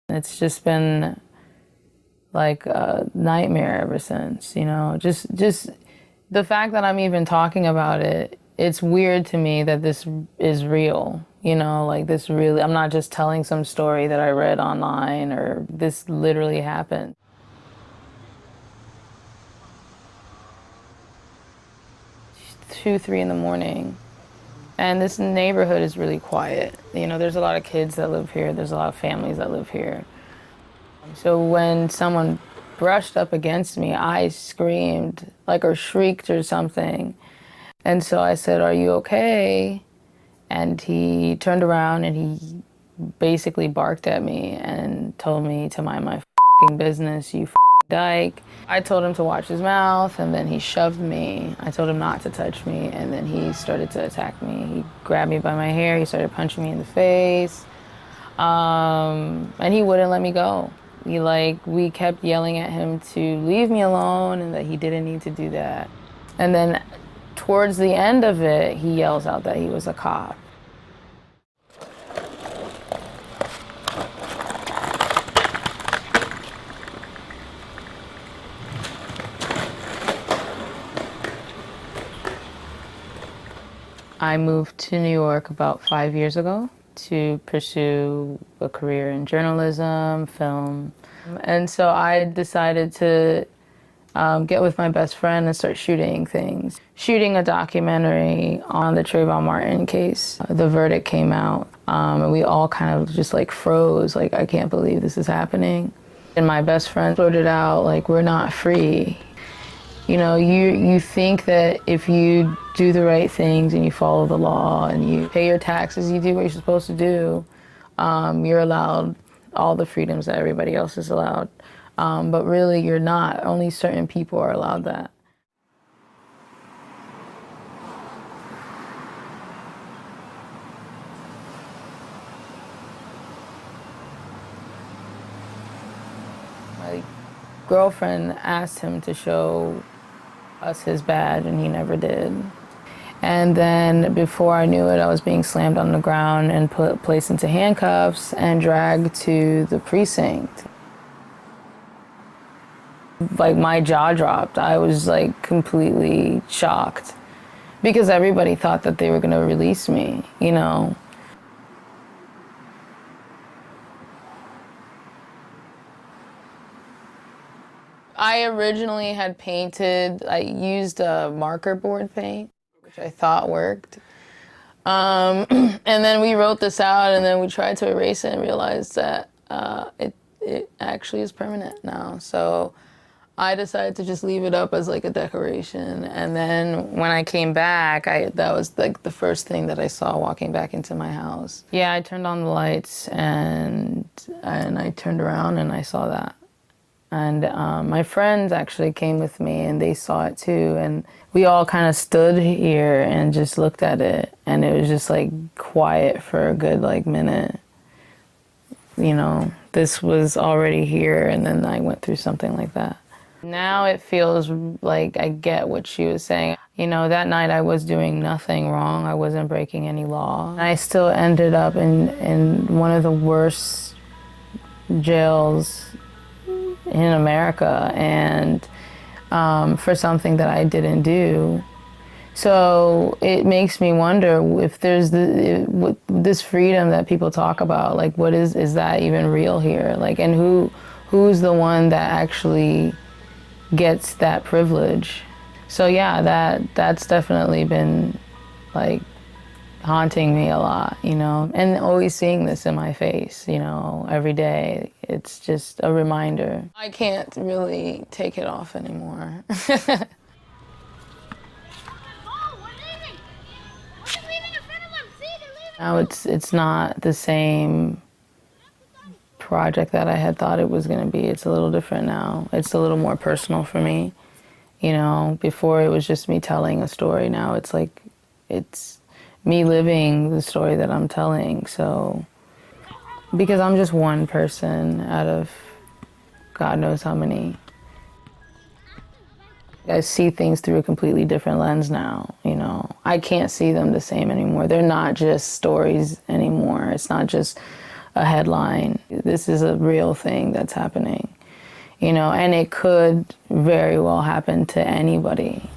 It's just been like a nightmare ever since, you know. Just the fact that I'm even talking about it, it's weird to me that this is real, you know, like this really, I'm not just telling some story that I read online or this literally happened. 2, 3 in the morning. And this neighborhood is really quiet. You know, there's a lot of kids that live here. There's a lot of families that live here. So when someone brushed up against me, I screamed, like, or shrieked or something. And so I said, "Are you okay?" And he turned around and he basically barked at me and told me to mind my fucking business, you dyke. I told him to watch his mouth, and then he shoved me. I told him not to touch me, and then he started to attack me. He grabbed me by my hair, he started punching me in the face, and he wouldn't let me go. We kept yelling at him to leave me alone and that he didn't need to do that. And then towards the end of it, he yells out that he was a cop. I moved to New York about 5 years ago to pursue a career in journalism, film. And so I decided to get with my best friend and start shooting things. Shooting a documentary on the Trayvon Martin case. The verdict came out, and we all kind of just like froze, like, I can't believe this is happening. And my best friend blurted out, like, we're not free. You know, you think that if you do the right things and you follow the law and you pay your taxes, you do what you're supposed to do, you're allowed all the freedoms that everybody else is allowed. But really, you're not. Only certain people are allowed that. My girlfriend asked him to show us his badge, and he never did. And then before I knew it, I was being slammed on the ground and placed into handcuffs and dragged to the precinct. Like, my jaw dropped. I was like completely shocked because everybody thought that they were gonna release me, you know. I originally had painted, I used a marker board paint, which I thought worked. And then we wrote this out, and then we tried to erase it and realized that it actually is permanent now. So I decided to just leave it up as like a decoration. And then when I came back, that was like the first thing that I saw walking back into my house. Yeah, I turned on the lights and I turned around and I saw that. And my friends actually came with me and they saw it too. And we all kind of stood here and just looked at it. And it was just like quiet for a good like minute. You know, this was already here, and then I went through something like that. Now it feels like I get what she was saying. You know, that night I was doing nothing wrong. I wasn't breaking any law. I still ended up in one of the worst jails in America, and for something that I didn't do. So it makes me wonder if there's this freedom that people talk about, like, what is that even real here? Like, and who's the one that actually gets that privilege? So yeah, that's definitely been like haunting me a lot, you know, and always seeing this in my face, you know, every day. It's just a reminder. I can't really take it off anymore. Now it's not the same project that I had thought it was going to be. It's a little different now. It's a little more personal for me. You know, before it was just me telling a story. Now it's like, it's me living the story that I'm telling. So, because I'm just one person out of God knows how many. I see things through a completely different lens now, you know. I can't see them the same anymore. They're not just stories anymore. It's not just a headline. This is a real thing that's happening, you know, and it could very well happen to anybody.